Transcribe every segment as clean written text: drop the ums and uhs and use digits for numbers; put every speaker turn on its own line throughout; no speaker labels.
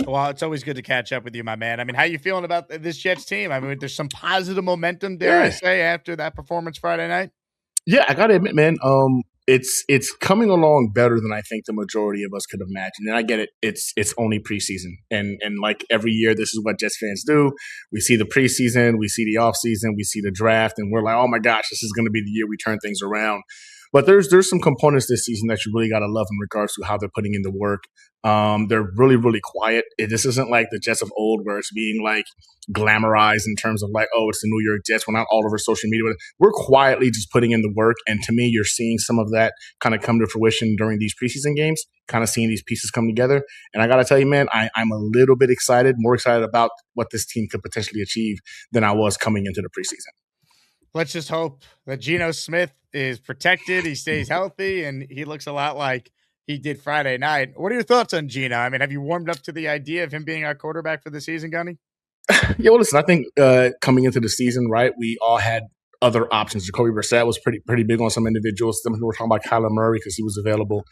Well, it's always good to catch up with you, my man. I mean, how you feeling about this Jets team? I mean, there's some positive momentum, dare I
Yeah,
say, after that performance Friday night.
yeah. I gotta admit, man. It's coming along better than I think the majority of us could imagine. And I get it. It's only preseason, and like every year, this is what Jets fans do. We see the preseason, we see the offseason, we see the draft, and we're like, oh my gosh, this is going to be the year we turn things around. But there's some components this season that you really got to love in regards to how they're putting in the work. They're really, really quiet. This isn't like the Jets of old where it's being like glamorized in terms of like, oh, it's the New York Jets. We're not all over social media. We're quietly just putting in the work. And to me, you're seeing some of that kind of come to fruition during these preseason games, kind of seeing these pieces come together. And I got to tell you, man, I'm a little bit excited, more excited about what this team could potentially achieve than I was coming into the preseason.
Let's just hope that Geno Smith is protected, he stays healthy, and he looks a lot like he did Friday night. What are your thoughts on Geno? I mean, have you warmed up to the idea of him being our quarterback for the season, Gunny?
Yeah, well, listen, I think coming into the season, right, we all had other options. Jacoby Brissett was pretty big on some individuals. Some people were talking about Kyler Murray because he was available.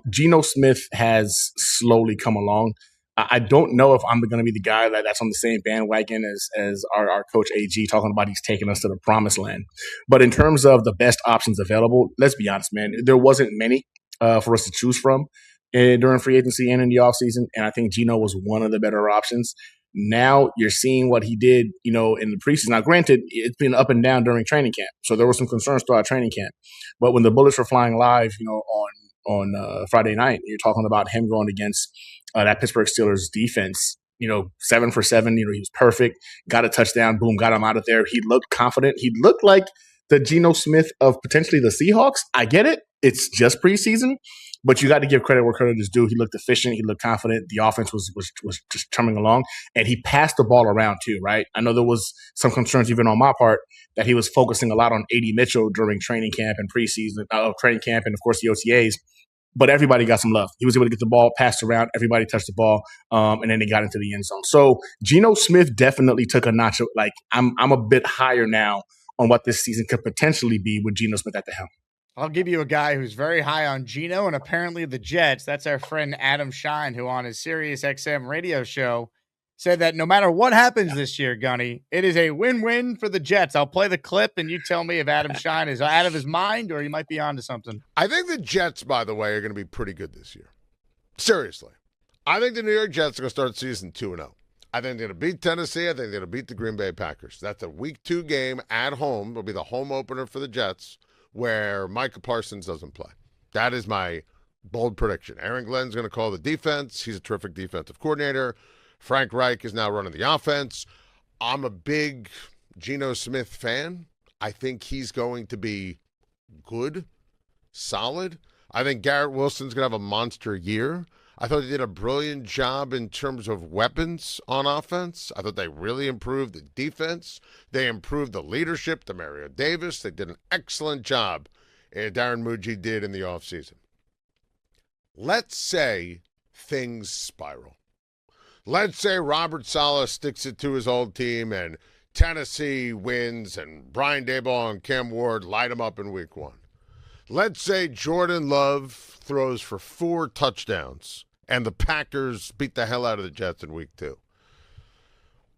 Geno Smith has slowly come along. I don't know if I'm going to be the guy that's on the same bandwagon as our coach AG talking about he's taking us to the promised land. But in terms of the best options available, let's be honest, man, there wasn't many for us to choose from during free agency and in the offseason. And I think Geno was one of the better options. Now you're seeing what he did, in the preseason. Now, granted, it's been up and down during training camp, so there were some concerns throughout training camp. But when the bullets were flying live, on Friday night, you're talking about him going against that Pittsburgh Steelers defense. 7 for 7. He was perfect. Got a touchdown. Boom, got him out of there. He looked confident. He looked like the Geno Smith of potentially the Seahawks. I get it. It's just preseason. But you got to give credit where credit is due. He looked efficient. He looked confident. The offense was just chumming along, and he passed the ball around too. Right? I know there was some concerns even on my part that he was focusing a lot on A.D. Mitchell during training camp and preseason, training camp, and of course the OTAs. But everybody got some love. He was able to get the ball passed around. Everybody touched the ball, and then they got into the end zone. So Geno Smith definitely took a notch. Like I'm a bit higher now on what this season could potentially be with Geno Smith at the helm.
I'll give you a guy who's very high on Geno and apparently the Jets. That's our friend Adam Schein, who on his SiriusXM radio show said that no matter what happens this year, Gunny, it is a win-win for the Jets. I'll play the clip and you tell me if Adam Schein is out of his mind or he might be onto something.
I think the Jets, by the way, are going to be pretty good this year. Seriously. I think the New York Jets are going to start season 2-0. I think they're going to beat Tennessee. I think they're going to beat the Green Bay Packers. That's a week 2 game at home. It'll be the home opener for the Jets, where Micah Parsons doesn't play. That is my bold prediction. Aaron Glenn's going to call the defense. He's a terrific defensive coordinator. Frank Reich is now running the offense. I'm a big Geno Smith fan. I think he's going to be good, solid. I think Garrett Wilson's going to have a monster year. I thought they did a brilliant job in terms of weapons on offense. I thought they really improved the defense. They improved the leadership to Mario Davis. They did an excellent job. Darren Muji did in the offseason. Let's say things spiral. Let's say Robert Saleh sticks it to his old team and Tennessee wins and Brian Daboll and Cam Ward light him up in week 1. Let's say Jordan Love throws for 4 touchdowns and the Packers beat the hell out of the Jets in week 2.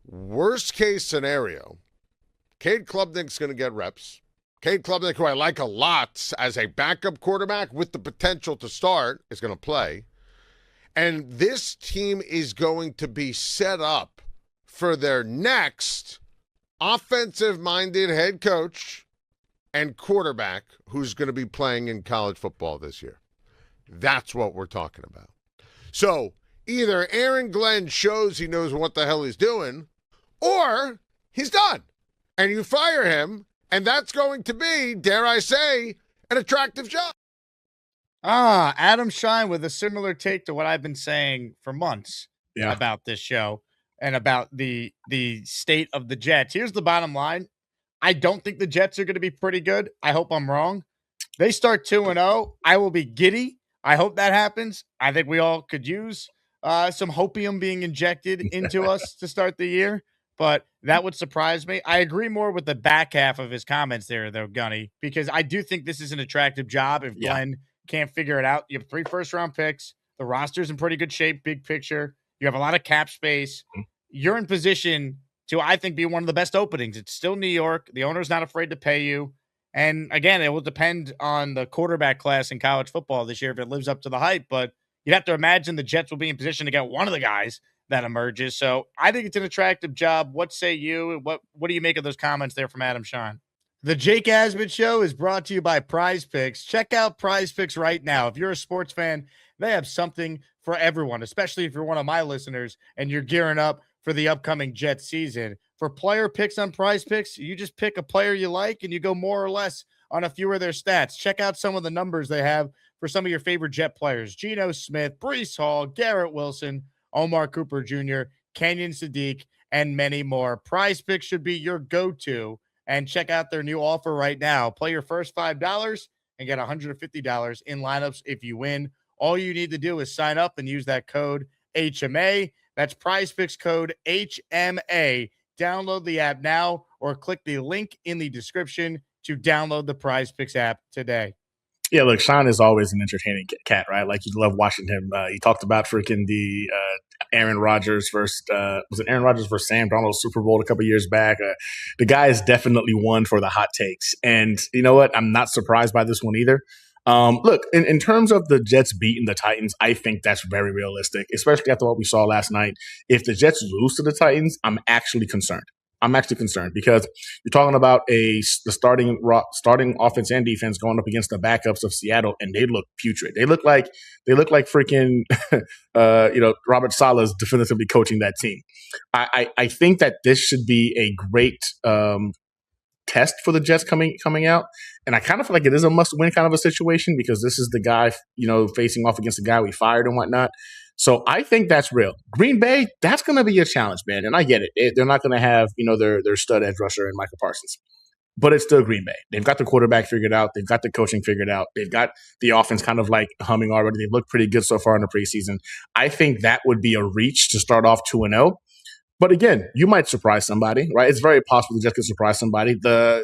Worst case scenario, Cade Klubnik's going to get reps. Cade Klubnik, who I like a lot as a backup quarterback with the potential to start, is going to play. And this team is going to be set up for their next offensive-minded head coach and quarterback who's going to be playing in college football this year. That's what we're talking about. So either Aaron Glenn shows he knows what the hell he's doing, or he's done. And you fire him, and that's going to be, dare I say, an attractive job.
Adam Schein with a similar take to what I've been saying for months about this show and about the state of the Jets. Here's the bottom line. I don't think the Jets are going to be pretty good. I hope I'm wrong. They start 2-0. I will be giddy. I hope that happens. I think we all could use some hopium being injected into us to start the year, but that would surprise me. I agree more with the back half of his comments there, though, Gunny, because I do think this is an attractive job if Glenn can't figure it out. You have 3 first-round picks. The roster's in pretty good shape, big picture. You have a lot of cap space. You're in position to, I think, be one of the best openings. It's still New York. The owner's not afraid to pay you. And again, it will depend on the quarterback class in college football this year if it lives up to the hype. But you'd have to imagine the Jets will be in position to get one of the guys that emerges. So I think it's an attractive job. What say you? What do you make of those comments there from Adam Schein? The Jake Asman Show is brought to you by PrizePicks. Check out PrizePicks right now. If you're a sports fan, they have something for everyone, especially if you're one of my listeners and you're gearing up for the upcoming Jets season. For player picks on PrizePicks, you just pick a player you like and you go more or less on a few of their stats. Check out some of the numbers they have for some of your favorite Jet players: Geno Smith, Breece Hall, Garrett Wilson, Omar Cooper Jr., Kenyon Sadiq, and many more. PrizePicks should be your go-to. And check out their new offer right now. Play your first $5 and get $150 in lineups if you win. All you need to do is sign up and use that code HMA. That's PrizePicks code HMA. Download the app now or click the link in the description to download the PrizePicks app today.
Yeah, look, Sean is always an entertaining cat, right? Like, you love watching him. He talked about freaking the Aaron Rodgers versus Sam Darnold Super Bowl a couple years back. The guy is definitely one for the hot takes. And you know what? I'm not surprised by this one either. Look, in terms of the Jets beating the Titans, I think that's very realistic, especially after what we saw last night. If the Jets lose to the Titans, I'm actually concerned. Because you're talking about the starting offense and defense going up against the backups of Seattle, and they look putrid. They look like freaking Robert Saleh's definitively coaching that team. I think that this should be a great test for the Jets coming out, and I kind of feel like it is a must-win kind of a situation because this is the guy facing off against the guy we fired and whatnot. So I think that's real. Green Bay, that's going to be a challenge, man. And I get it. They're not going to have, their stud edge rusher and Michael Parsons. But it's still Green Bay. They've got the quarterback figured out. They've got the coaching figured out. They've got the offense kind of like humming already. They've looked pretty good so far in the preseason. I think that would be a reach to start off 2-0. But again, you might surprise somebody, right? It's very possible the Jets could surprise somebody. The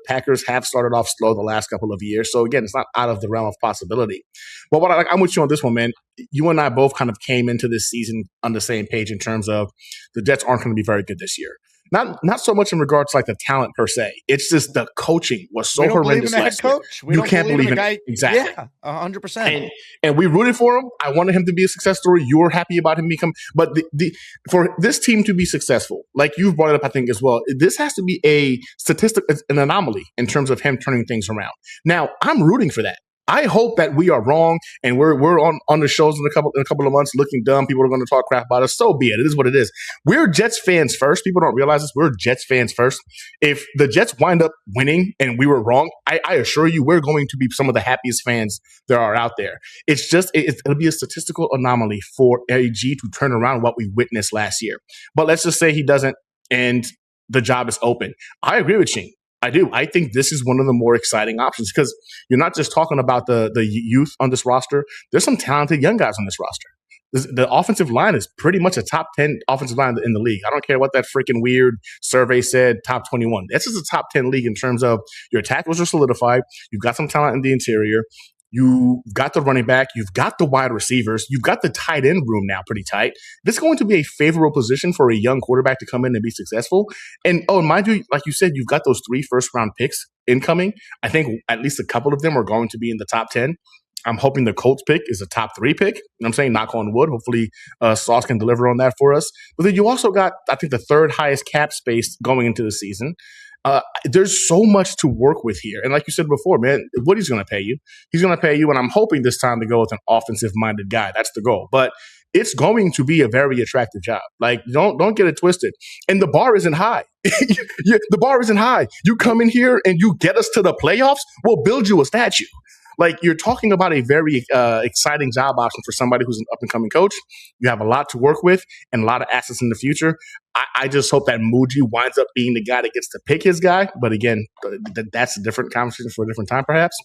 Packers have started off slow the last couple of years. So again, it's not out of the realm of possibility. But I'm with you on this one, man. You and I both kind of came into this season on the same page in terms of the Jets aren't going to be very good this year. Not so much in regards to like the talent per se. It's just the coaching was so horrendous last year.
You can't believe in
it. Exactly.
Yeah, 100%.
And we rooted for him. I wanted him to be a success story. You were happy about him but for this team to be successful, like you've brought it up, I think as well, this has to be a statistic, an anomaly in terms of him turning things around. Now, I'm rooting for that. I hope that we are wrong and we're on the shows in a couple of months looking dumb. People are going to talk crap about us. So be it. It is what it is. We're Jets fans first. People don't realize this. We're Jets fans first. If the Jets wind up winning and we were wrong, I assure you we're going to be some of the happiest fans there are out there. It's just it'll be a statistical anomaly for AG to turn around what we witnessed last year. But let's just say he doesn't and the job is open. I agree with Sheen. I do. I think this is one of the more exciting options because you're not just talking about the youth on this roster. There's some talented young guys on this roster. The offensive line is pretty much a top 10 offensive line in the league. I don't care what that freaking weird survey said, top 21. This is a top 10 league in terms of your tackles are solidified. You've got some talent in the interior. You've got the running back. You've got the wide receivers. You've got the tight end room now pretty tight. This is going to be a favorable position for a young quarterback to come in and be successful. And mind you, like you said, you've got those 3 first-round picks incoming. I think at least a couple of them are going to be in the top 10. I'm hoping the Colts pick is a top 3 pick. I'm saying knock on wood. Hopefully Sauce can deliver on that for us. But then you also got, I think, the 3rd highest cap space going into the season. There's so much to work with here. And like you said before, man, Woody's going to pay you. He's going to pay you. And I'm hoping this time to go with an offensive-minded guy. That's the goal. But it's going to be a very attractive job. Like, don't get it twisted. And the bar isn't high. The bar isn't high. You come in here and you get us to the playoffs, we'll build you a statue. Like, you're talking about a very exciting job option for somebody who's an up-and-coming coach. You have a lot to work with and a lot of assets in the future. I just hope that Muji winds up being the guy that gets to pick his guy. But again, that's a different conversation for a different time, perhaps.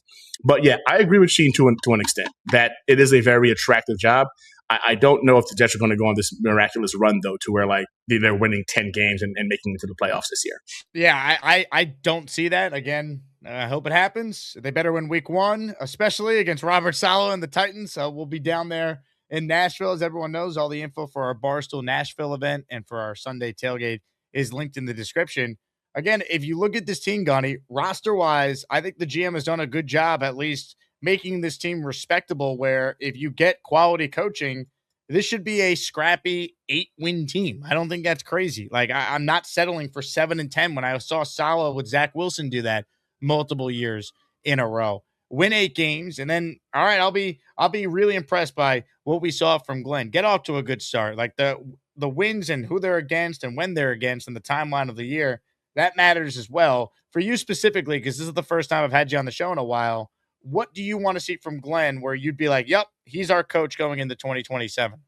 But yeah, I agree with Sheen to an extent that it is a very attractive job. I don't know if the Jets are going to go on this miraculous run, though, to where like they're winning 10 games and making it to the playoffs this year.
Yeah, I don't see that. Again, I hope it happens. They better win week 1, especially against Robert Saleh and the Titans. We'll be down there in Nashville. As everyone knows, all the info for our Barstool Nashville event and for our Sunday tailgate is linked in the description. Again, if you look at this team, Gunny, roster-wise, I think the GM has done a good job at least making this team respectable, where if you get quality coaching, this should be a scrappy 8-win team. I don't think that's crazy. Like, I'm not settling for 7-10 when I saw Salah with Zach Wilson do that multiple years in a row. Win 8 games, and then, all right, I'll be really impressed by what we saw from Glenn. Get off to a good start. Like, the wins and who they're against and when they're against and the timeline of the year, that matters as well. For you specifically, because this is the first time I've had you on the show in a while, what do you want to see from Glenn where you'd be like, yep, he's our coach going into 2027?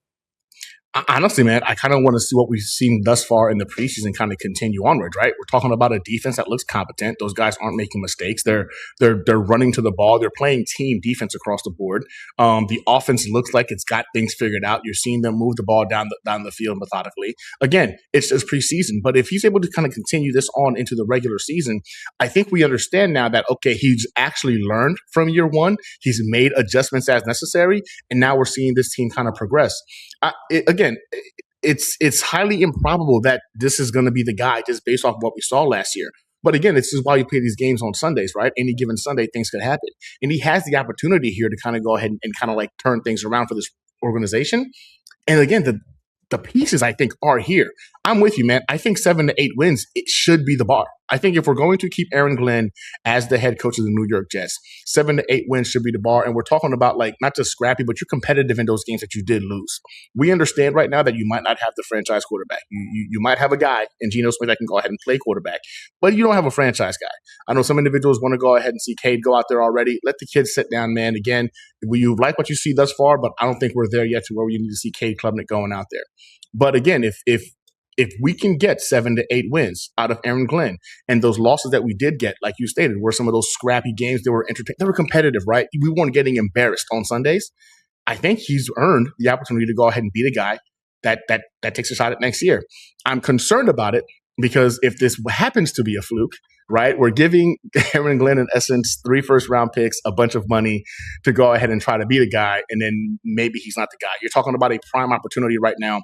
Honestly, man, I kind of want to see what we've seen thus far in the preseason kind of continue onwards, right? We're talking about a defense that looks competent. Those guys aren't making mistakes. They're running to the ball. They're playing team defense across the board. The offense looks like it's got things figured out. You're seeing them move the ball down the field methodically. Again, it's just preseason, but if he's able to kind of continue this on into the regular season, I think we understand now that, okay, he's actually learned from year one. He's made adjustments as necessary, and now we're seeing this team kind of progress. Again, it's highly improbable that this is going to be the guy just based off of what we saw last year. But again, this is why you play these games on Sundays, right? Any given Sunday, things could happen. And he has the opportunity here to kind of go ahead and kind of like turn things around for this organization. And again, the pieces, I think, are here. I'm with you, man. I think 7 to 8 wins, it should be the bar. I think if we're going to keep Aaron Glenn as the head coach of the New York Jets, 7 to 8 wins should be the bar. And we're talking about, like, not just scrappy, but you're competitive in those games that you did lose. We understand right now that you might not have the franchise quarterback. You might have a guy in Geno Smith that can go ahead and play quarterback, but you don't have a franchise guy. I know some individuals want to go ahead and see Cade go out there already. Let the kids sit down, man. Again, you like what you see thus far, but I don't think we're there yet to where you need to see Cade Klubnik going out there. But again, if we can get 7 to 8 wins out of Aaron Glenn, and those losses that we did get, like you stated, were some of those scrappy games that were entertaining, they were competitive, right? We weren't getting embarrassed on Sundays. I think he's earned the opportunity to go ahead and beat a guy that takes a shot at next year. I'm concerned about it because if this happens to be a fluke, right, we're giving Aaron Glenn, in essence, 3 first-round picks, a bunch of money to go ahead and try to beat a guy, and then maybe he's not the guy. You're talking about a prime opportunity right now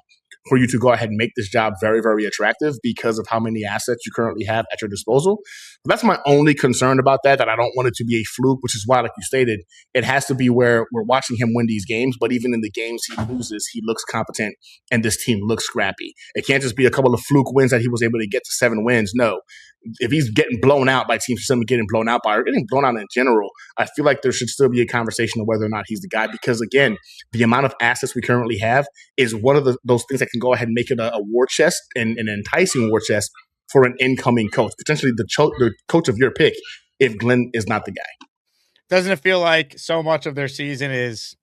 for you to go ahead and make this job very, very attractive because of how many assets you currently have at your disposal. But that's my only concern about that I don't want it to be a fluke, which is why, like you stated, it has to be where we're watching him win these games, but even in the games he loses, he looks competent and this team looks scrappy. It can't just be a couple of fluke wins that he was able to get to 7 wins. No. If he's getting blown out by teams, simply getting blown out by, or getting blown out in general, I feel like there should still be a conversation of whether or not he's the guy. Because again, the amount of assets we currently have is one of those things that can go ahead and make it a war chest and an enticing war chest for an incoming coach, potentially the coach of your pick, if Glenn is not the guy.
Doesn't it feel like so much of their season is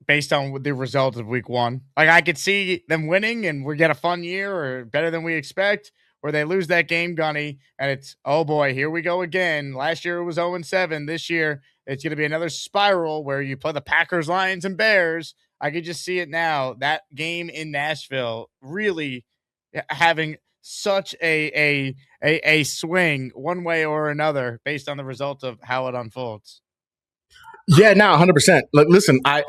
based on the result of week 1? Like, I could see them winning and we get a fun year or better than we expect, where they lose that game, Gunny, and it's, oh boy, here we go again. Last year it was 0-7. This year it's going to be another spiral where you play the Packers, Lions, and Bears. I could just see it now. That game in Nashville really having such a swing one way or another based on the result of how it unfolds.
Yeah, no, 100%. Like, listen, I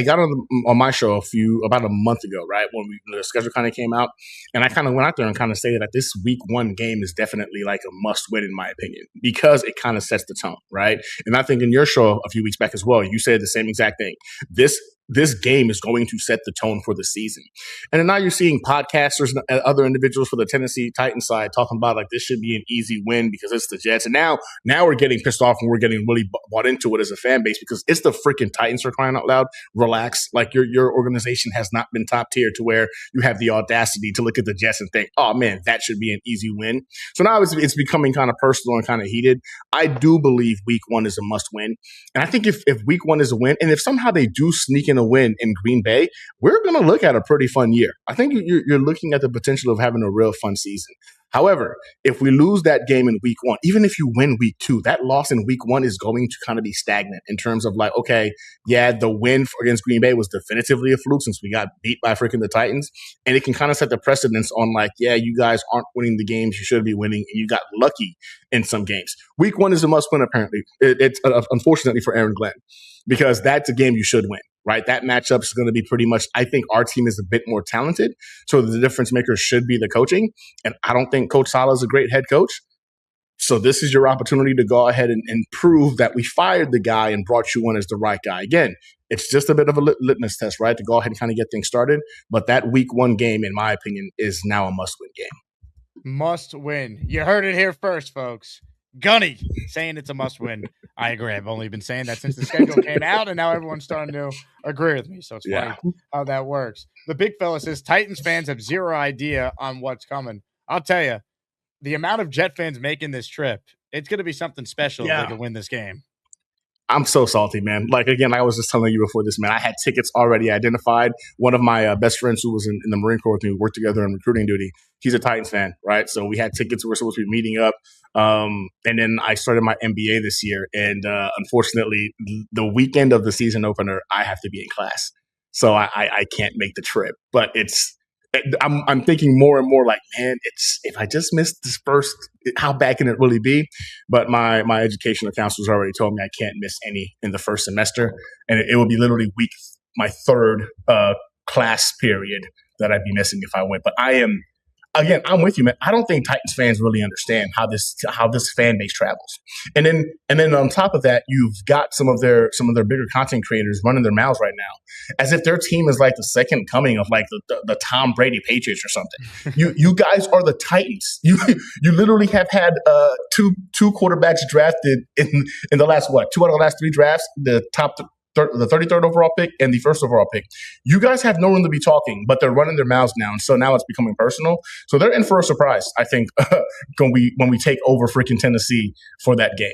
got on my show about a month ago, right, when the schedule kind of came out, and I kind of went out there and kind of stated that this week 1 game is definitely like a must win in my opinion, because it kind of sets the tone, right? And I think in your show a few weeks back as well, you said the same exact thing. This game is going to set the tone for the season. And then now you're seeing podcasters and other individuals for the Tennessee Titans side talking about, like, this should be an easy win because it's the Jets. And now we're getting pissed off and we're getting really bought into it as a fan base because it's the freaking Titans, for crying out loud. Relax. Like, your organization has not been top tier to where you have the audacity to look at the Jets and think, oh, man, that should be an easy win. So now it's becoming kind of personal and kind of heated. I do believe week 1 is a must win. And I think if week 1 is a win, and if somehow they do sneak in a win in Green Bay, we're going to look at a pretty fun year. I think you're looking at the potential of having a real fun season. However, if we lose that game in week 1, even if you win week 2, that loss in week 1 is going to kind of be stagnant in terms of, like, okay, yeah, the win against Green Bay was definitively a fluke since we got beat by freaking the Titans. And it can kind of set the precedence on, like, yeah, you guys aren't winning the games you should be winning, and you got lucky in some games. Week 1 is a must win, apparently. It's unfortunately for Aaron Glenn, because that's a game you should win. right? That matchup is going to be pretty much, I think our team is a bit more talented. So the difference maker should be the coaching. And I don't think Coach Saleh is a great head coach. So this is your opportunity to go ahead and prove that we fired the guy and brought you in as the right guy. Again, it's just a bit of a litmus test, right? To go ahead and kind of get things started. But that week 1 game, in my opinion, is now a must-win game.
Must win. You heard it here first, folks. Gunny saying it's a must-win. I agree. I've only been saying that since the schedule came out, and now everyone's starting to agree with me. So it's funny how that works. The big fella says Titans fans have zero idea on what's coming. I'll tell you, the amount of Jet fans making this trip, it's going to be something special if they can win this game.
I'm so salty, man. Like, again, I was just telling you before this, man, I had tickets already identified. One of my best friends who was in the Marine Corps with me, worked together in recruiting duty, he's a Titans fan, right? So we had tickets. We were supposed to be meeting up. And then I started my MBA this year. And unfortunately, the weekend of the season opener, I have to be in class. So I can't make the trip. But I'm thinking more and more like, man, if I just missed this first, how bad can it really be? But my educational counselor's already told me I can't miss any in the first semester. And it will be literally my third class period that I'd be missing if I went. But I'm with you, man. I don't think Titans fans really understand how this fan base travels. And then on top of that, you've got some of their bigger content creators running their mouths right now, as if their team is like the second coming of like the Tom Brady Patriots or something. You guys are the Titans. You literally have had two quarterbacks drafted in the last 2 out of the last 3 drafts, the 33rd overall pick and the 1st overall pick. You guys have no room to be talking, but they're running their mouths now, and so now it's becoming personal. So they're in for a surprise, I think, when we take over freaking Tennessee for that game.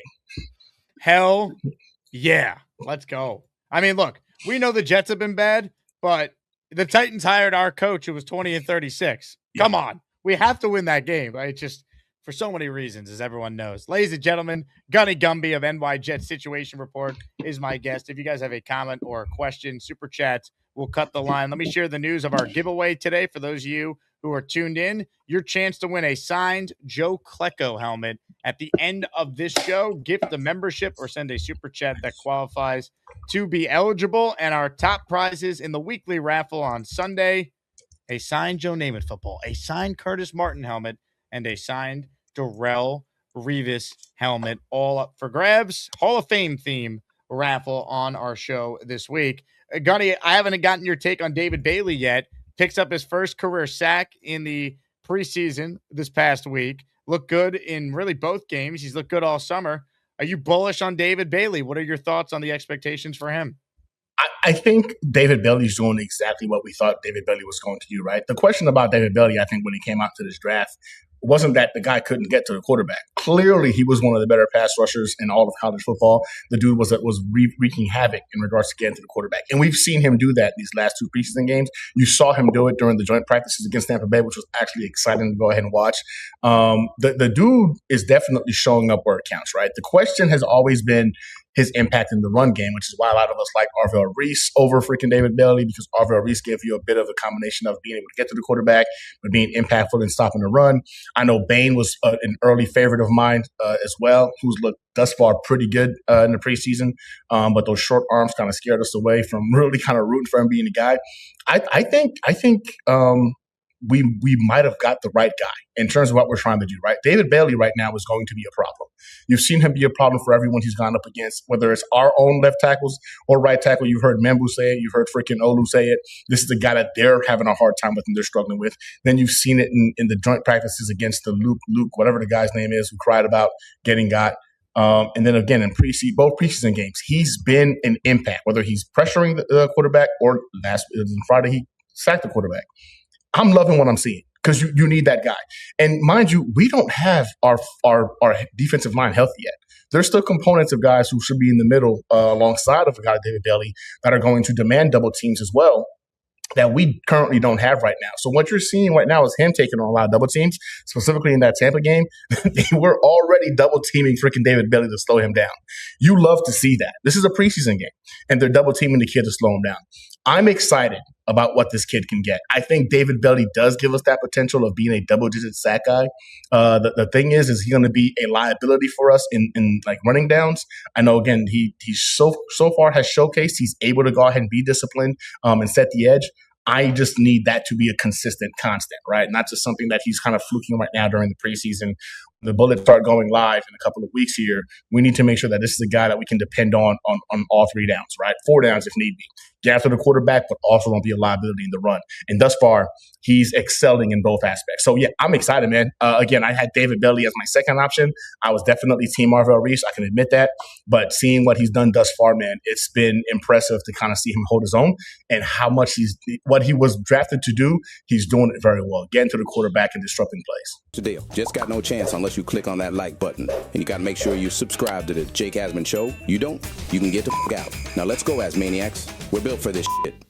Hell yeah. Let's go. I mean, look, we know the Jets have been bad, but the Titans hired our coach who was 20-36. Come on. We have to win that game. Right? Just for so many reasons, as everyone knows. Ladies and gentlemen, Gunny Gumby of NY Jet Situation Report is my guest. If you guys have a comment or a question, super chats, we'll cut the line. Let me share the news of our giveaway today. For those of you who are tuned in, your chance to win a signed Joe Klecko helmet at the end of this show. Gift the membership or send a super chat that qualifies to be eligible. And our top prizes in the weekly raffle on Sunday, a signed Joe Namath football, a signed Curtis Martin helmet, and a signed Darrell Revis helmet, all up for grabs. Hall of Fame theme raffle on our show this week. Gunny, I haven't gotten your take on David Bailey yet. Picks up his first career sack in the preseason this past week. Looked good in really both games. He's looked good all summer. Are you bullish on David Bailey? What are your thoughts on the expectations for him?
I think David Bailey's doing exactly what we thought David Bailey was going to do, right? The question about David Bailey, I think, when he came out to this draft, wasn't that the guy couldn't get to the quarterback. Clearly, he was one of the better pass rushers in all of college football. The dude was wreaking havoc in regards to getting to the quarterback. And we've seen him do that these last 2 preseason games. You saw him do it during the joint practices against Tampa Bay, which was actually exciting to go ahead and watch. The dude is definitely showing up where it counts, right? The question has always been his impact in the run game, which is why a lot of us like Arvell Reese over freaking David Bailey, because Arvell Reese gave you a bit of a combination of being able to get to the quarterback, but being impactful and stopping the run. I know Bain was an early favorite of mine as well, who's looked thus far pretty good in the preseason, but those short arms kind of scared us away from really kind of rooting for him being the guy. I think we might have got the right guy in terms of what we're trying to do, right? David Bailey right now is going to be a problem. You've seen him be a problem for everyone he's gone up against, whether it's our own left tackles or right tackle. You've heard Membu say it. You've heard freaking Olu say it. This is the guy that they're having a hard time with and they're struggling with. Then you've seen it in the joint practices against the Luke, whatever the guy's name is, who cried about getting got. And then again, in both preseason games, he's been an impact, whether he's pressuring the quarterback or last Friday, he sacked the quarterback. I'm loving what I'm seeing because you need that guy. And mind you, we don't have our defensive line healthy yet. There's still components of guys who should be in the middle alongside of a guy like David Bailey that are going to demand double teams as well that we currently don't have right now. So what you're seeing right now is him taking on a lot of double teams, specifically in that Tampa game. They were already double teaming freaking David Bailey to slow him down. You love to see that. This is a preseason game, and they're double teaming the kid to slow him down. I'm excited about what this kid can get. I think David Belly does give us that potential of being a double-digit sack guy. The thing is he going to be a liability for us in like running downs? I know, again, he's so far has showcased he's able to go ahead and be disciplined and set the edge. I just need that to be a consistent constant, right? Not just something that he's kind of fluking right now during the preseason. The bullets start going live in a couple of weeks here. We need to make sure that this is a guy that we can depend on all 3 downs, right? 4 downs if need be. Get after the quarterback, but also don't be a liability in the run. And thus far, he's excelling in both aspects. So, yeah, I'm excited, man. Again, I had David Belly as my second option. I was definitely Team Marvell Reese. I can admit that. But seeing what he's done thus far, man, it's been impressive to kind of see him hold his own and how much what he was drafted to do, he's doing it very well. Getting to the quarterback and disrupting plays.
It's a deal. Just got no chance unless you click on that like button. And you got to make sure you subscribe to the Jake Asman Show. You don't, you can get the f*** out. Now let's go, Asmaniacs. We're built for this shit.